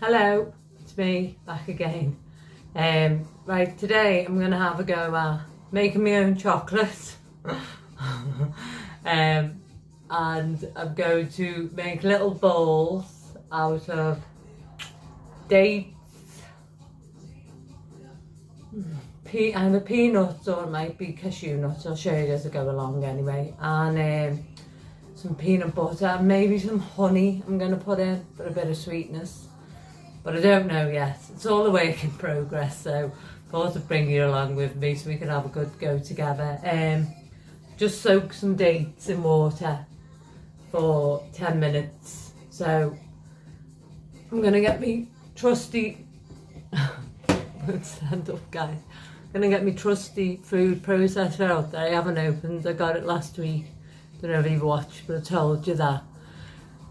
Hello, it's me back again. Right, today I'm gonna have a go at making my own chocolate. And I'm going to make little balls out of dates, either peanuts or it might be cashew nuts. I'll show you as I go along anyway. And some peanut butter and maybe some honey I'm going to put in for a bit of sweetness. But I don't know yet. It's all a work in progress, so I thought I'd bring you along with me so we can have a good go together. Just soak some dates in water for 10 minutes. So I'm going to get me trusty... stand up, guys. I'm going to get me trusty food processor out that I haven't opened. I got it last week. Don't know if you've watched, but I told you that.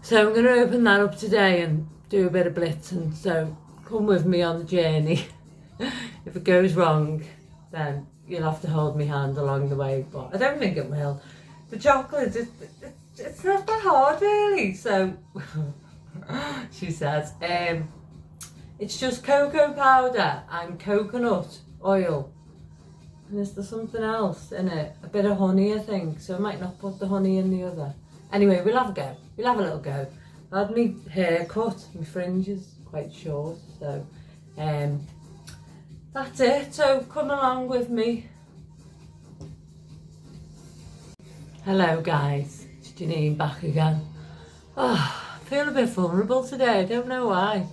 So I'm going to open that up today and do a bit of blitzing, so come with me on the journey. If it goes wrong, then you'll have to hold my hand along the way, but I don't think it will. The chocolate, it's not that hard really, so she says. It's just cocoa powder and coconut oil, and is there something else in it? A bit of honey, I think, so I might not put the honey in the other. Anyway, we'll have a go. We'll have a little go. I had my hair cut, my fringe is quite short, so that's it. So come along with me. Hello guys, it's Janine back again. Oh, I feel a bit vulnerable today, I don't know why,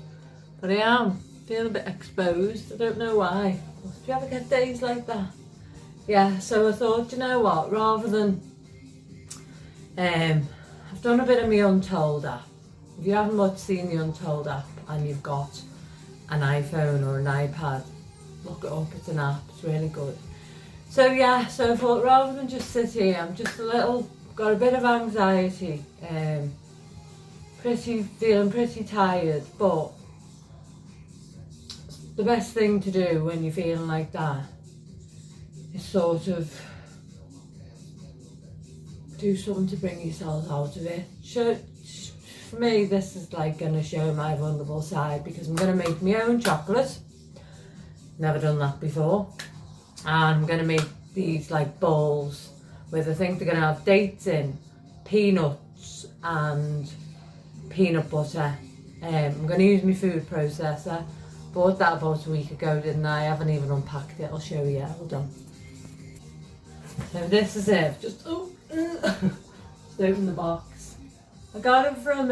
but I am. Feel a bit exposed, I don't know why. Do you ever get days like that? Yeah, so I thought, you know what, rather than, I've done a bit of my Untold app. If you haven't much seen the Untold app and you've got an iPhone or an iPad, look it up, it's an app, it's really good. So yeah, so I thought rather than just sit here, I'm just got a bit of anxiety, feeling pretty tired, but the best thing to do when you're feeling like that is sort of do something to bring yourself out of it. For me, this is like going to show my vulnerable side because I'm going to make my own chocolate. Never done that before. And I'm going to make these like balls with, I think they're going to have dates in, peanuts and peanut butter. I'm going to use my food processor. Bought that about a week ago, didn't I? I haven't even unpacked it. I'll show you. Hold on. So this is it. Just open the box. I got it from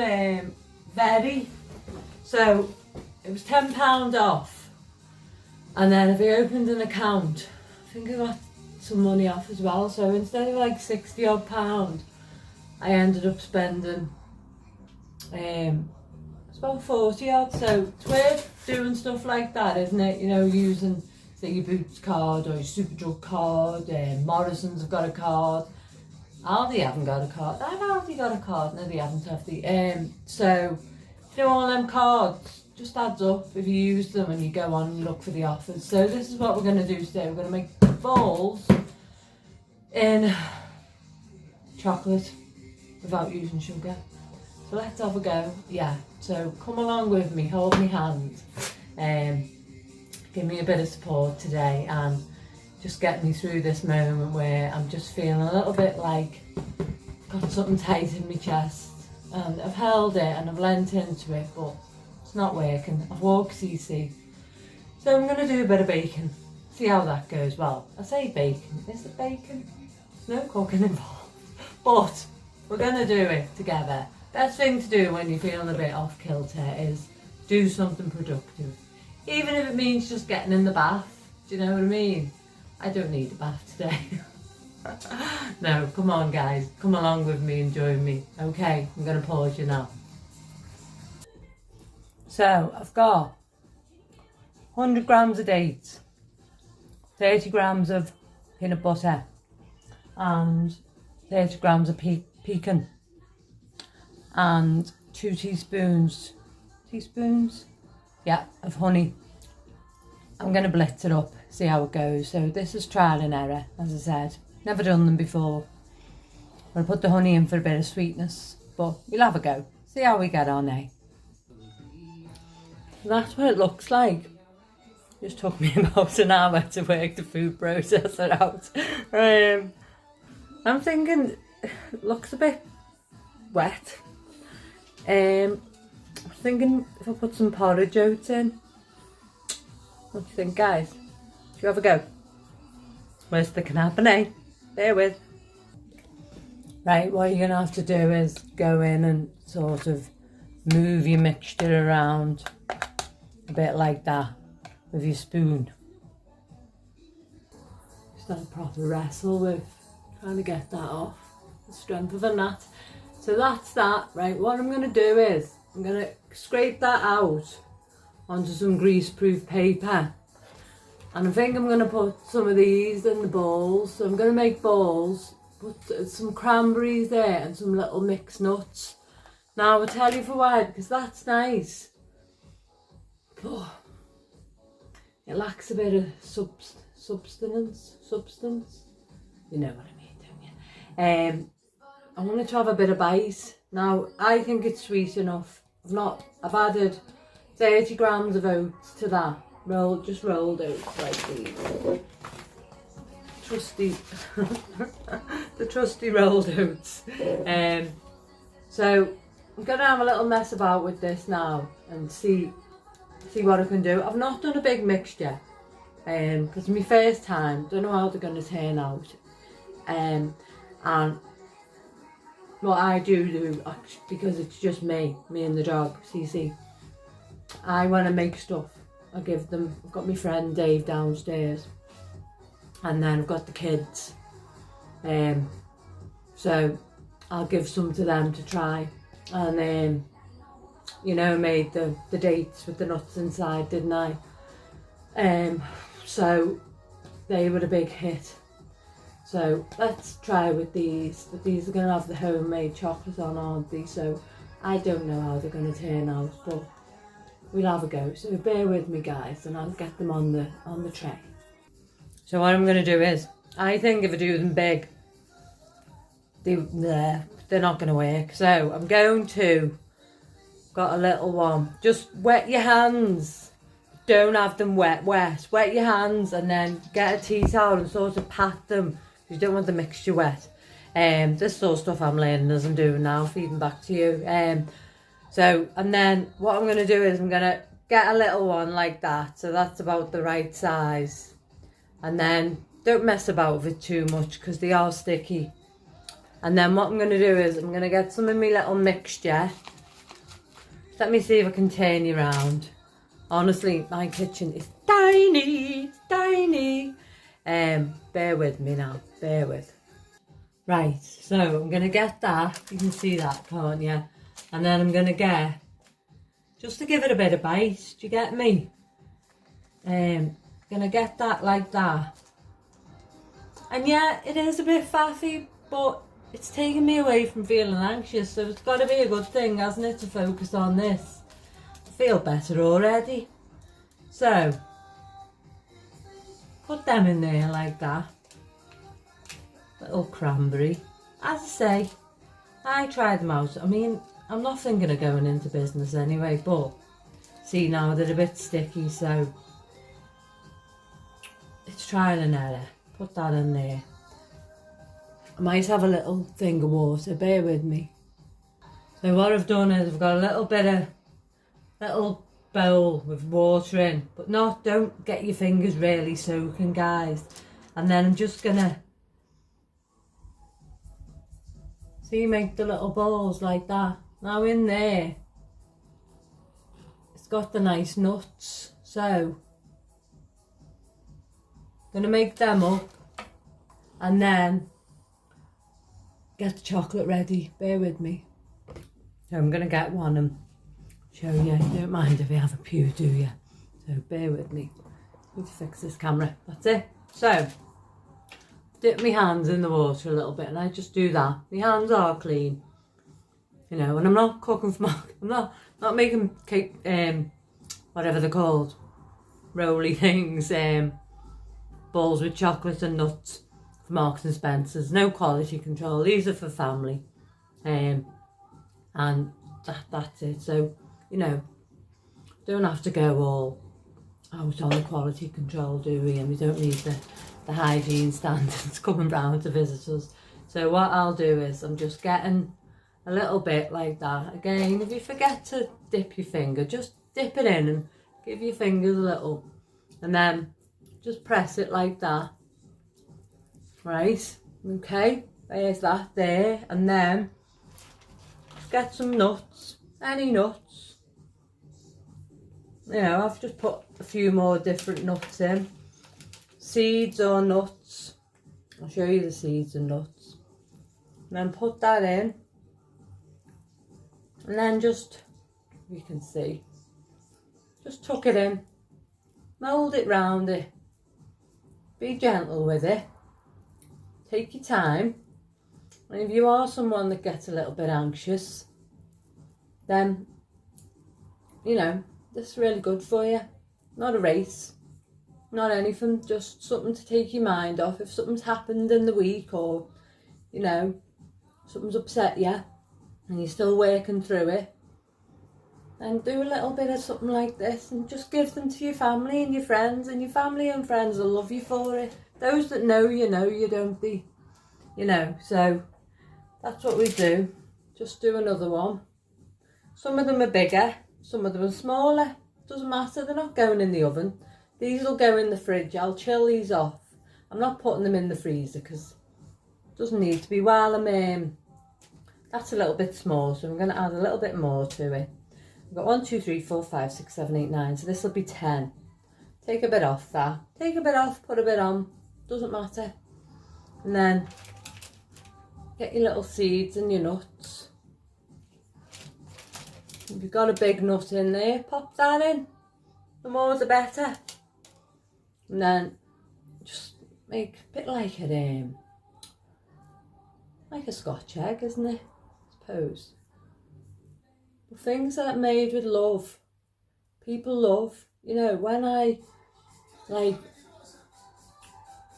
Very, so it was £10 off, and then if I opened an account, I think I got some money off as well, so instead of like £60 odd, I ended up spending it's about 40 odd, so it's worth doing stuff like that, isn't it? You know, using say your Boots card or your Superdrug card, Morrison's have got a card, Aldi haven't got a card. I've Aldi got a card. No, they haven't, have they? So, you know, all them cards just adds up if you use them and you go on and look for the offers. So this is what we're going to do today. We're going to make balls in chocolate without using sugar. So let's have a go. Yeah, so come along with me, hold me hand. Give me a bit of support today and just get me through this moment where I'm just feeling a little bit like got something tight in my chest, and I've held it and I've leant into it, but it's not working. I've walked CC, so I'm going to do a bit of baking, see how that goes. Well, I say bacon, is it bacon? There's no cooking involved, but we're going to do it together. Best thing to do when you're feeling a bit off kilter is do something productive, even if it means just getting in the bath. Do you know what I mean? I don't need a bath today. No, come on guys, come along with me and join me. Okay, I'm going to pause you now. So I've got 100 grams of dates, 30 grams of peanut butter and 30 grams of pecan and 2 teaspoons, yeah, of honey. I'm going to blitz it up, see how it goes. So this is trial and error, as I said. Never done them before. I'm going to put the honey in for a bit of sweetness, but we'll have a go. See how we get on, eh? that's what it looks like. Just took me about an hour to work the food processor out. I'm thinking it looks a bit wet. I'm thinking if I put some porridge oats in. What do you think, guys? Do you have a go? Worst that can happen, eh? Bear with. Right, what you're going to have to do is go in and sort of move your mixture around a bit like that with your spoon. Just have a proper wrestle with trying to get that off. The strength of a gnat. So that's that. Right, what I'm going to do is I'm going to scrape that out onto some greaseproof paper. And I think I'm going to put some of these in the bowls. So I'm going to make balls, put some cranberries there and some little mixed nuts. Now I'll tell you for why, because that's nice. Oh, it lacks a bit of substance. You know what I mean, don't you? I wanted to have a bit of bite. Now I think it's sweet enough. I've added 30 grams of oats to that. Just rolled oats like these. Trusty, the trusty rolled oats. So I'm gonna have a little mess about with this now and see what I can do. I've not done a big mixture, because it's my first time. Don't know how they're gonna turn out. And what I do because it's just me and the dog, Cece. I want to make stuff. I give them. I've got my friend Dave downstairs, and then I've got the kids. So I'll give some to them to try, and made the dates with the nuts inside, didn't I? So they were a big hit. So let's try with these. But these are going to have the homemade chocolate on, aren't they? So I don't know how they're going to turn out, but we'll have a go. So bear with me, guys, and I'll get them on the tray. So what I'm going to do is, I think if I do them big, they're not going to work. So I'm going to, got a little one. Just wet your hands. Don't have them wet. Wet your hands and then get a tea towel and sort of pat them. You don't want the mixture wet. This sort of stuff I'm learning as I'm doing now, feeding back to you. And then what I'm going to do is I'm going to get a little one like that. So that's about the right size. And then don't mess about with it too much because they are sticky. And then what I'm going to do is I'm going to get some of my little mixture. Let me see if I can turn you around. Honestly, my kitchen is tiny, tiny. Bear with me now, bear with. Right, so I'm going to get that. You can see that, can't you? And then I'm going to get, just to give it a bit of bite, do you get me? Going to get that like that. And yeah, it is a bit faffy, but it's taken me away from feeling anxious, so it's got to be a good thing, hasn't it, to focus on this. I feel better already. So, put them in there like that. Little cranberry. As I say, I tried them out. I mean, I'm not thinking of going into business anyway, but see now they're a bit sticky, so it's trial and error. Put that in there. I might have a little thing of water, bear with me. So what I've done is I've got a little bowl with water in, but don't get your fingers really soaking, guys. And then I'm just gonna, see, make the little balls like that. Now in there, it's got the nice nuts, so I'm gonna make them up and then get the chocolate ready. Bear with me. So I'm gonna get one and show you. You don't mind if you have a pew, do you? So bear with me. Need to fix this camera. That's it. So dip my hands in the water a little bit, and I just do that. My hands are clean, you know. And I'm not cooking for Mark. I'm not making cake, whatever they're called, roly things, balls with chocolate and nuts for Marks and Spencer's. No quality control. These are for family, and that's it. So, you know, don't have to go all out on the quality control, do we? And we don't need the hygiene standards coming round to visit us. So what I'll do is I'm just getting a little bit like that. Again, if you forget to dip your finger, just dip it in and give your fingers a little, and then just press it like that. Right, okay, there's that there. And then get some nuts, any nuts. You know, I've just put a few more different nuts in. Seeds or nuts. I'll show you the seeds and nuts. And then put that in. And then just, you can see, just tuck it in. Mould it round it. Be gentle with it. Take your time. And if you are someone that gets a little bit anxious, then, you know, this is really good for you. Not a race, not anything, just something to take your mind off. If something's happened in the week, or, you know, something's upset you and you're still working through it, then do a little bit of something like this and just give them to your family and your friends, and your family and friends will love you for it. Those that know you, don't they? You know, so that's what we do. Just do another one. Some of them are bigger, some of them are smaller. Doesn't matter, they're not going in the oven. These will go in the fridge. I'll chill these off. I'm not putting them in the freezer because it doesn't need to be. While I'm that's a little bit small, so I'm going to add a little bit more to it. I've got 1, 2, 3, 4, 5, 6, 7, 8, 9. So this will be 10. Take a bit off that. Take a bit off, put a bit on. Doesn't matter. And then get your little seeds and your nuts. If you've got a big nut in there, pop that in. The more the better. And then just make a bit like a Scotch egg, isn't it? I suppose. But things that are made with love, people love. You know, when I, like,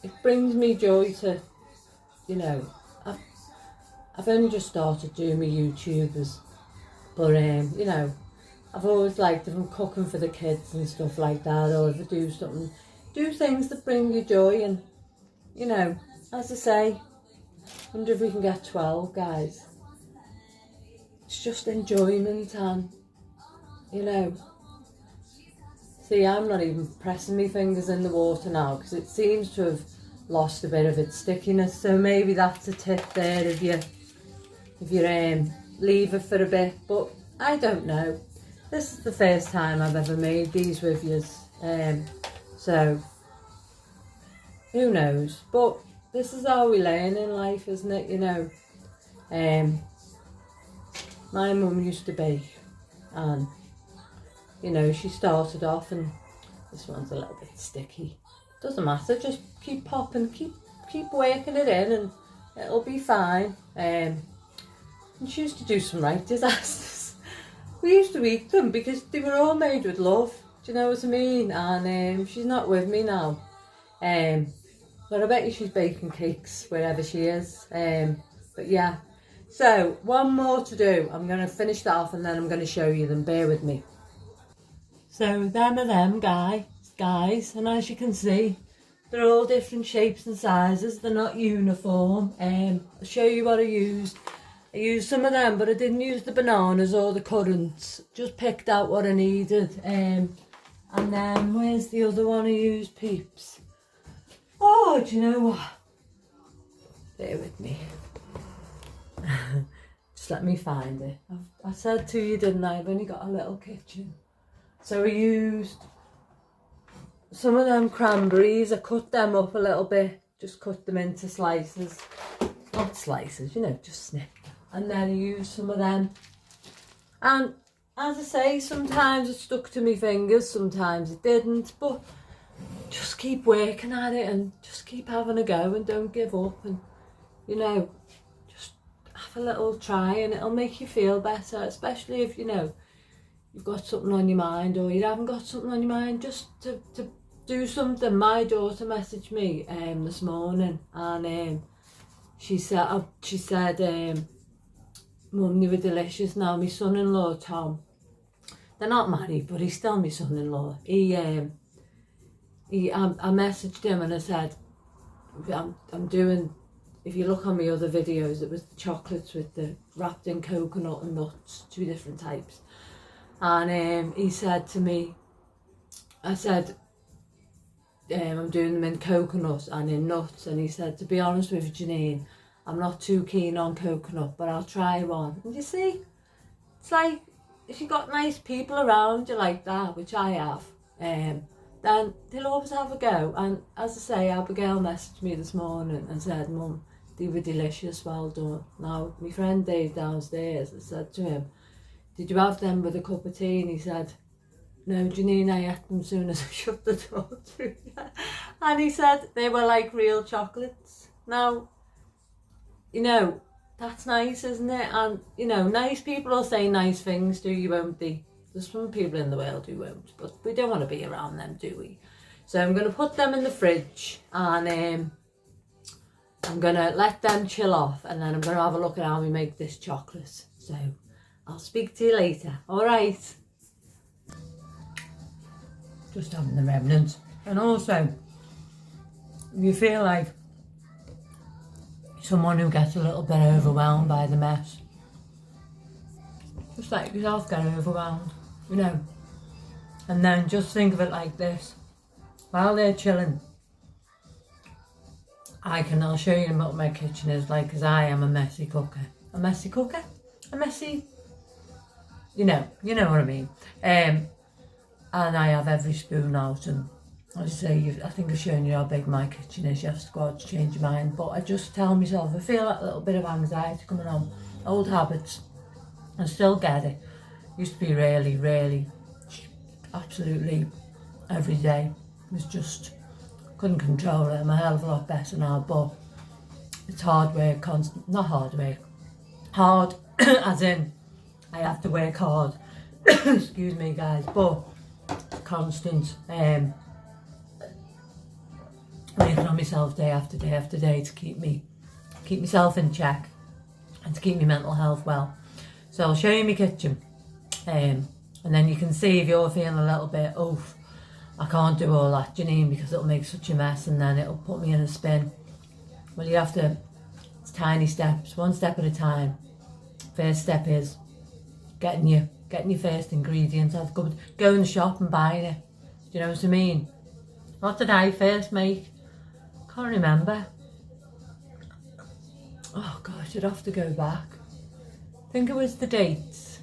it brings me joy to, you know, I've only just started doing my YouTubers, but you know, I've always liked, if I'm cooking for the kids and stuff like that, or if I do something, do things that bring you joy. And, you know, as I say, wonder if we can get 12, guys. It's just enjoyment, and, you know, see, I'm not even pressing my fingers in the water now because it seems to have lost a bit of its stickiness. So maybe that's a tip there if you leave it for a bit. But I don't know. This is the first time I've ever made these with yous. So who knows? But this is how we learn in life, isn't it? You know, my mum used to bake, and, you know, she started off, and this one's a little bit sticky. Doesn't matter, just keep popping, keep working it in, and it'll be fine. And she used to do some right disasters. We used to eat them because they were all made with love. Do you know what I mean? And she's not with me now. But I bet you she's baking cakes wherever she is. But yeah. So, one more to do. I'm going to finish that off and then I'm going to show you them. Bear with me. So, them are them, guys. And as you can see, they're all different shapes and sizes. They're not uniform. I'll show you what I used. I used some of them, but I didn't use the bananas or the currants. Just picked out what I needed. And then, where's the other one I used, peeps? Oh, do you know what? Bear with me. Just let me find it. I said to you, didn't I? I've only got a little kitchen. So I used some of them cranberries. I cut them up a little bit. Just cut them into slices. Not slices, you know, just snip. And then I used some of them. And as I say, sometimes it stuck to my fingers, sometimes it didn't. But just keep working at it and just keep having a go and don't give up. And, you know, just have a little try and it'll make you feel better, especially if, you know, you've got something on your mind or you haven't got something on your mind, just to do something. My daughter messaged me this morning, and she said Mum, they were delicious. Now my son-in-law Tom they're not married, but he's still my son-in-law. I messaged him and I said, I'm doing, if you look on my other videos, it was the chocolates with the wrapped in coconut and nuts, 2 different types. And he said to me, I said, I'm doing them in coconut and in nuts. And he said, to be honest with you, Janine, I'm not too keen on coconut, but I'll try one. And you see, it's like, if you've got nice people around you like that, which I have, then they'll always have a go. And as I say, Abigail messaged me this morning and said, Mum, they were delicious, well done. Now, my friend Dave downstairs, I said to him, did you have them with a cup of tea? And he said, no, Janine, I ate them as soon as I shut the door to you. And he said they were like real chocolates. Now, you know, that's nice, isn't it? And, you know, nice people will say nice things to you, won't they? There's some people in the world who won't, but we don't want to be around them, do we? So I'm going to put them in the fridge and I'm going to let them chill off, and then I'm going to have a look at how we make this chocolate. So I'll speak to you later. All right. Just having the remnants. And also, if you feel like someone who gets a little bit overwhelmed by the mess, just let yourself get overwhelmed, you know. And then just think of it like this. While they're chilling, I'll show you what my kitchen is like, because I am a messy cooker. A messy cooker? A messy... You know what I mean. And I have every spoon out, and as I say, I think I've shown you how big my kitchen is. You have to go out to change your mind. But I just tell myself, I feel that little bit of anxiety coming on. Old habits. I still get it. Used to be really, really, absolutely every day. It was just, couldn't control it. I'm a hell of a lot better now, but it's hard work, not hard work. Hard, as in, I have to work hard. Excuse me, guys, but constant working on myself day after day after day to keep myself in check and to keep my mental health well. So I'll show you my kitchen, and then you can see if you're feeling a little bit, oh, I can't do all that, Janine, because it'll make such a mess and then it'll put me in a spin. Well, you have to, it's tiny steps, 1 step at a time. First step is getting your first ingredients. Go in the shop and buying it. Do you know what I mean? What did I first make? Can't remember. Oh gosh, I'd have to go back. I think it was the dates.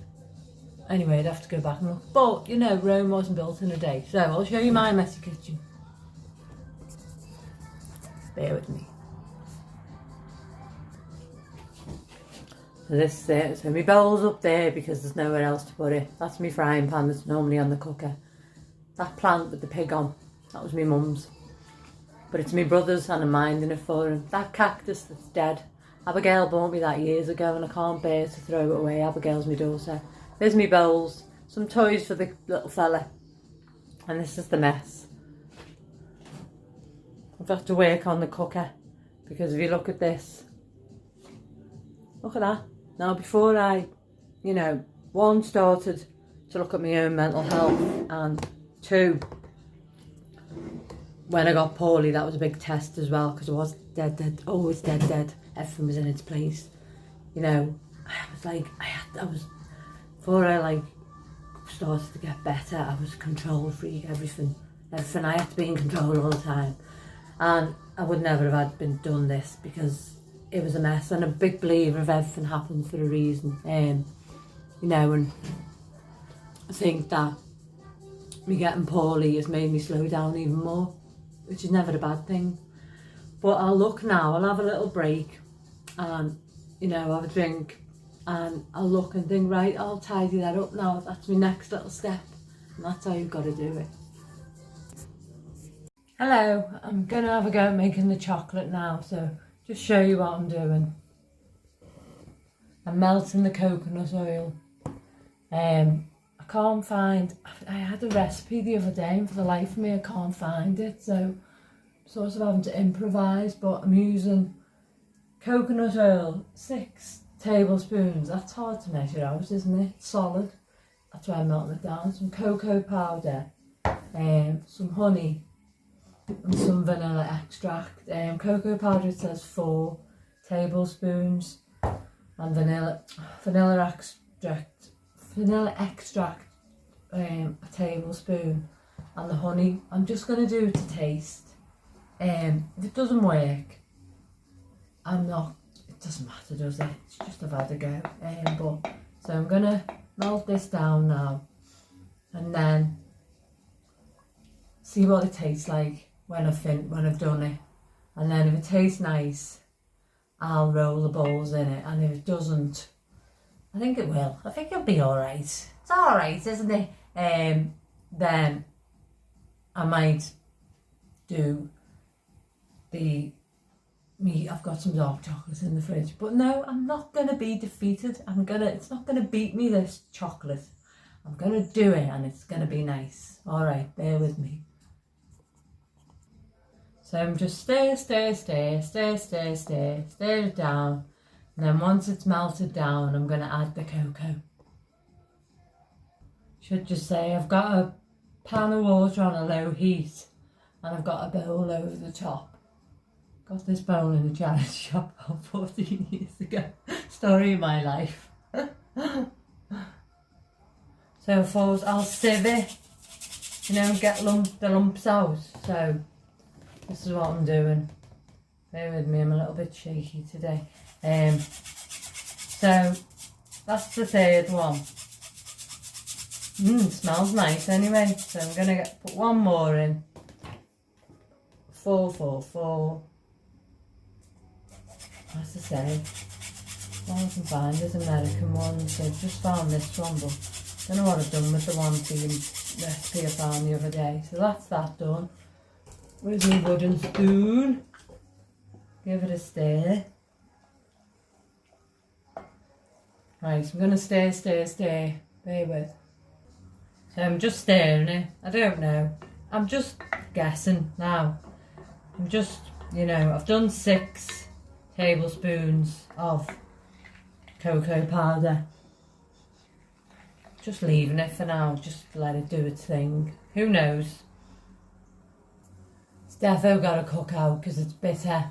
Anyway, I'd have to go back and look. But, you know, Rome wasn't built in a day. So I'll show you my messy kitchen. Bear with me. So this is it. So my bowl's up there because there's nowhere else to put it. That's my frying pan that's normally on the cooker. That plant with the pig on, that was my mum's. But it's my brother's and I'm minding it for him. That cactus that's dead, Abigail bought me that years ago and I can't bear to throw it away. Abigail's my daughter. There's my bowls, some toys for the little fella. And this is the mess. I've got to work on the cooker because if you look at this, look at that. Now before I, you know, 1, started to look at my own mental health, and 2, when I got poorly, that was a big test as well, because I was dead, always dead. Everything was in its place. You know, I was like, before I like started to get better, I was a control freak, everything. I had to be in control all the time. And I would never have been done this because it was a mess, and a big believer of everything happens for a reason. You know, and I think that me getting poorly has made me slow down even more, which is never a bad thing. But I'll look now, I'll have a little break and, you know, have a drink, and I'll look and think, right, I'll tidy that up now. That's my next little step, and that's how you've got to do it. Hello, I'm gonna have a go at making the chocolate now, so just show you what I'm doing. I'm melting the coconut oil. I can't find, I had a recipe the other day and for the life of me I can't find it, so I'm sort of having to improvise, but I'm using coconut oil, 6 tablespoons. That's hard to measure out, isn't it? Solid. that's why I'm melting it down. Some cocoa powder, some honey, and some vanilla extract. Cocoa powder, it says 4 tablespoons, and vanilla extract, a tablespoon, and the honey. I'm just going to do it to taste. If it doesn't work, it doesn't matter, does it? It's just I've had a go. So I'm going to melt this down now, and then see what it tastes like when I've done it. And then if it tastes nice, I'll roll the balls in it, and if it doesn't, I think it will. I think it'll be alright. It's alright, isn't it? Then I might do I've got some dark chocolate in the fridge, but no, I'm not going to be defeated. It's not going to beat me, this chocolate. I'm going to do it, and it's going to be nice. Alright, bear with me. So I'm just stir it down. And then once it's melted down, I'm going to add the cocoa. Should just say I've got a pan of water on a low heat, and I've got a bowl over the top. Got this bowl in a charity shop about 14 years ago. Story of my life. So of course I'll sieve it, get the lumps out. So this is what I'm doing. Bear with me, I'm a little bit shaky today. So that's the third one. Smells nice anyway. So I'm gonna put one more in. 4. As I say, all I can find is American ones. So I've just found this one, but I don't know what I've done with the one recipe I found the other day. So that's that done. Where's my wooden spoon? Give it a stir. Right, so I'm going to stir. Bear with. So I'm just stirring it. I don't know. I'm just guessing now. I've done 6 tablespoons of cocoa powder. Just leaving it for now, just let it do its thing. Who knows? It's defo got to cook out because it's bitter.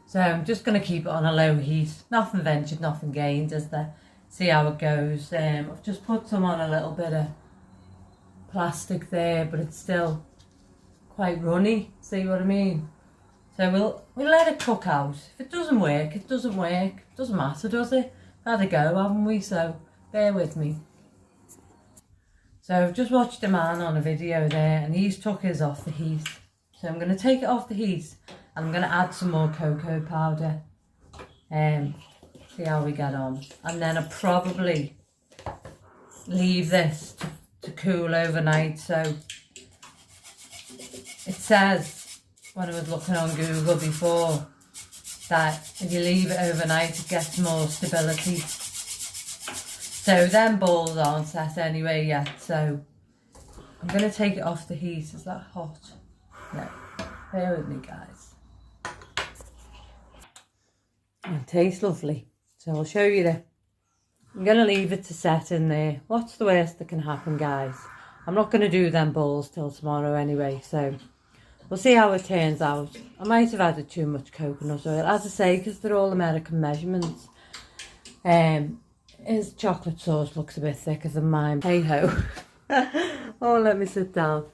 So I'm just going to keep it on a low heat. Nothing ventured, nothing gained, is there? See how it goes. I've just put some on a little bit of plastic there, but it's still quite runny. See what I mean? So we'll let it cook out. If it doesn't work, it doesn't work. It doesn't matter, does it? Had a go, haven't we? So bear with me. So I've just watched a man on a video there, and he's took his off the heat. So I'm going to take it off the heat, and I'm going to add some more cocoa powder. See how we get on. And then I'll probably leave this to cool overnight. So it says, when I was looking on Google before, that if you leave it overnight, it gets more stability. So them balls aren't set anyway yet, so I'm going to take it off the heat. Is that hot? No. Bear with me, guys. It tastes lovely. So I'll show you that. I'm going to leave it to set in there. What's the worst that can happen, guys? I'm not going to do them balls till tomorrow anyway, so we'll see how it turns out. I might have added too much coconut oil, as I say, because they're all American measurements. His chocolate sauce looks a bit thicker than mine. Hey ho. Oh, let me sit down.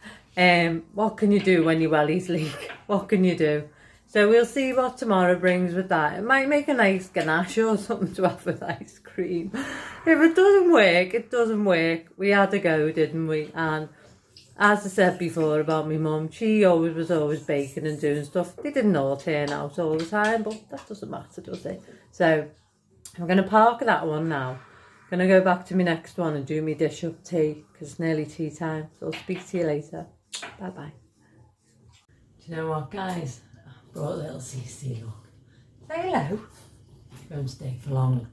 What can you do when your wellies leak? What can you do? So we'll see what tomorrow brings with that. It might make a nice ganache or something to have with ice cream. If it doesn't work, it doesn't work. We had a go, didn't we? And as I said before about my mum, she was always baking and doing stuff. They didn't all turn out all the time, but that doesn't matter, does it? So I'm going to park that one now. I'm going to go back to my next one and do my dish up tea, because it's nearly tea time. So I'll speak to you later. Bye bye. Do you know what, guys? I brought little CC, look. Say hello. Won't stay for long.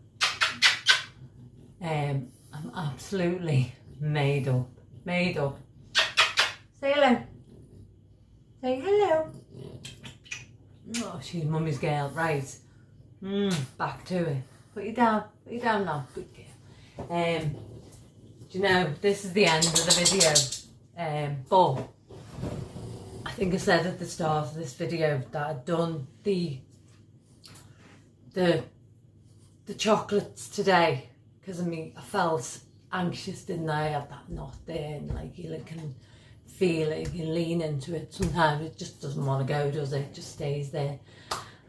I'm absolutely made up. Say hello. Say hello. Oh, she's mummy's girl. Right. Back to it. Put you down now. Good girl. do you know, this is the end of the video. But I think I said at the start of this video that I'd done the chocolates today because I felt anxious, didn't I? I had that knot there, and like you can feel it, you can lean into it. Sometimes it just doesn't want to go, does it? It just stays there.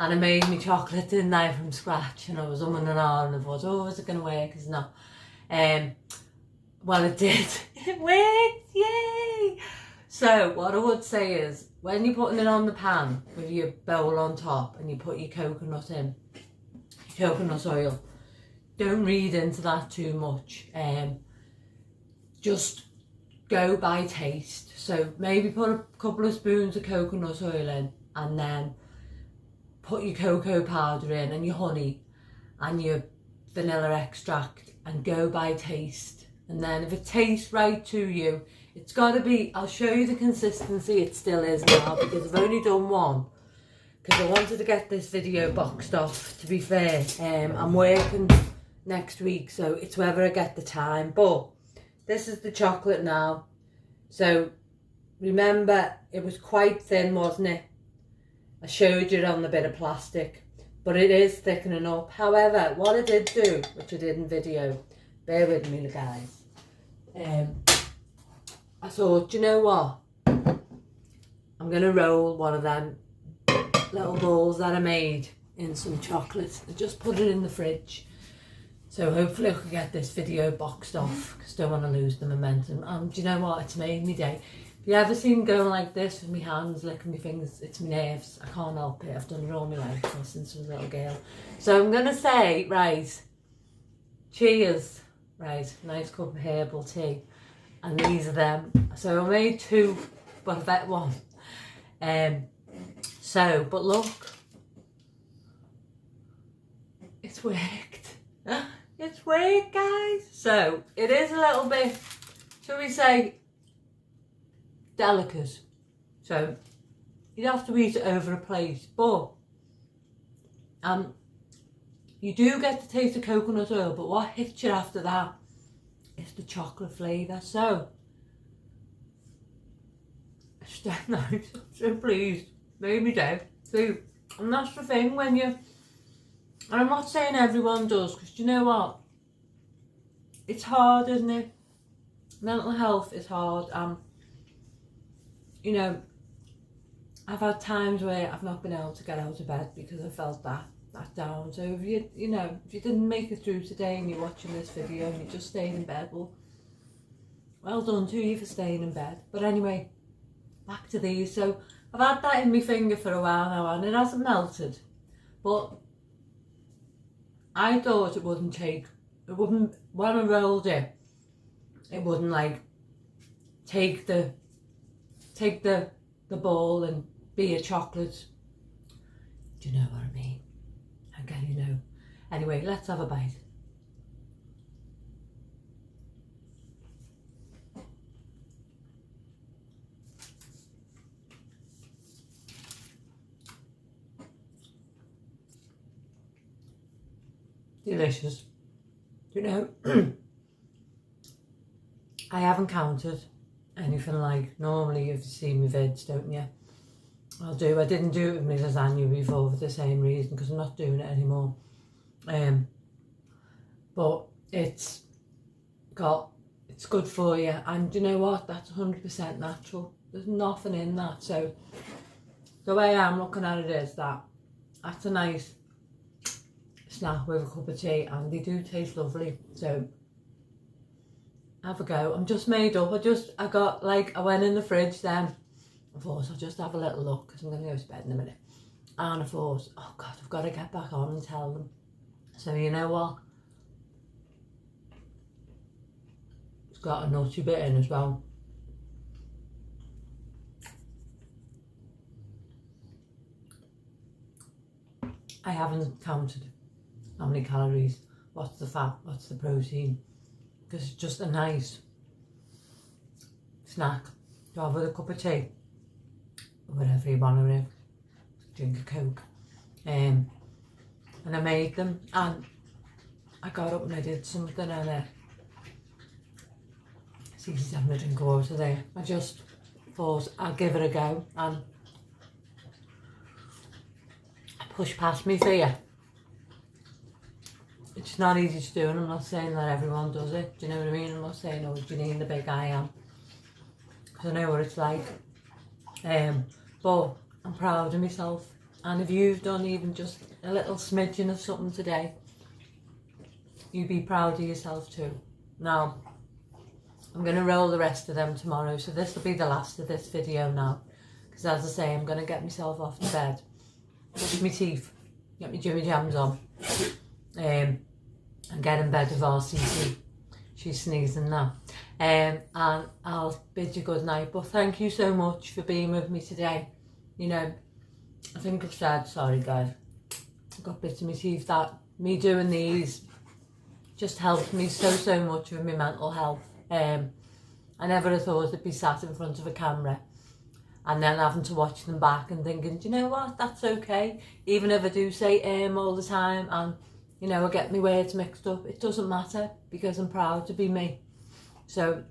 And I made me chocolate, didn't I, from scratch, and I was umming and ahhing, and I thought, oh, is it going to work? It's not. Well, it did. It worked, yay! So what I would say is, when you're putting it on the pan with your bowl on top and you put your coconut in, your coconut oil, don't read into that too much. Just go by taste. So maybe put a couple of spoons of coconut oil in, and then put your cocoa powder in and your honey and your vanilla extract, and go by taste. And then if it tastes right to you, it's got to be, I'll show you the consistency it still is now, because I've only done one because I wanted to get this video boxed off, to be fair. I'm working next week, so it's whether I get the time. But this is the chocolate now. So remember, it was quite thin, wasn't it? I showed you it on the bit of plastic, but it is thickening up. However, what I did do, which I did in video, bear with me guys, I thought, you know what, I'm going to roll one of them little balls that I made in some chocolate and just put it in the fridge. So hopefully I can get this video boxed off, because I don't want to lose the momentum. And do you know what, it's made me day. If you ever seen me going like this with my hands, licking my fingers, it's my nerves. I can't help it. I've done it all my life since I was a little girl. So I'm going to say, right, cheers. Right, nice cup of herbal tea. And these are them. So I made two, but I bet one. But look, it's worked. It's worked, guys. So it is a little bit, shall we say, delicate. So you'd have to eat it over a plate, but you do get the taste of coconut oil, but what hits you after that is the chocolate flavour. So it's that nice. I'm so pleased. Made me day. So, and that's the thing when you, and I'm not saying everyone does, because you know what? It's hard, isn't it? Mental health is hard. You know, I've had times where I've not been able to get out of bed because I felt that down. So if you didn't make it through today and you're watching this video and you just stayed in bed, well done to you for staying in bed. But anyway, back to these. So I've had that in my finger for a while now and it hasn't melted, but I thought it wouldn't, when I rolled it, it wouldn't like take the ball and be a chocolate. Do you know what I mean? Okay, you know. Anyway, let's have a bite. Delicious. Do you know, I haven't counted anything like, normally you've seen my vids, don't you? I didn't do it with my lasagna before for the same reason, because I'm not doing it anymore. But it's good for you, and you know what, that's 100% natural. There's nothing in that. So the way I'm looking at it is that's a nice snack with a cup of tea, and they do taste lovely. So have a go. I'm just made up. I went in the fridge then. I thought I'll just have a little look because I'm going to go to bed in a minute. And I thought, oh God, I've got to get back on and tell them. So you know what? It's got a nutty bit in as well. I haven't counted how many calories, what's the fat, what's the protein, because it's just a nice snack to have with a cup of tea, or whatever you want to have, drink a Coke. And I made them, and I got up and I did something, and Stacey's having a drink of water there. I just thought I'd give it a go and push past me fear. It's not easy to do, and I'm not saying that everyone does it. Do you know what I mean? I'm not saying, oh, Janine the big I am, because I know what it's like. But I'm proud of myself, and if you've done even just a little smidgen of something today, you be proud of yourself too. Now, I'm going to roll the rest of them tomorrow, so this will be the last of this video now, because as I say, I'm going to get myself off to bed, brush my teeth, get my Jimmy Jams on, and get in bed with RCC. She's sneezing now. And I'll bid you good night. But thank you so much for being with me today. You know, I think I've said, sorry guys, I've got bits of my teeth, that me doing these just helped me so much with my mental health. I never have thought I'd be sat in front of a camera and then having to watch them back and thinking, do you know what, that's okay. Even if I do say all the time and, you know, I get my words mixed up, it doesn't matter, because I'm proud to be me. So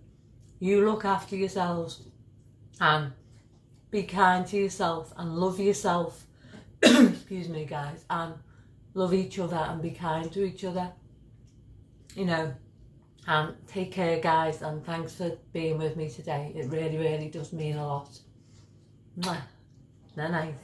you look after yourselves and be kind to yourself and love yourself. Excuse me guys, and love each other and be kind to each other, you know, and take care guys, and thanks for being with me today. It really does mean a lot. Mwah. Night.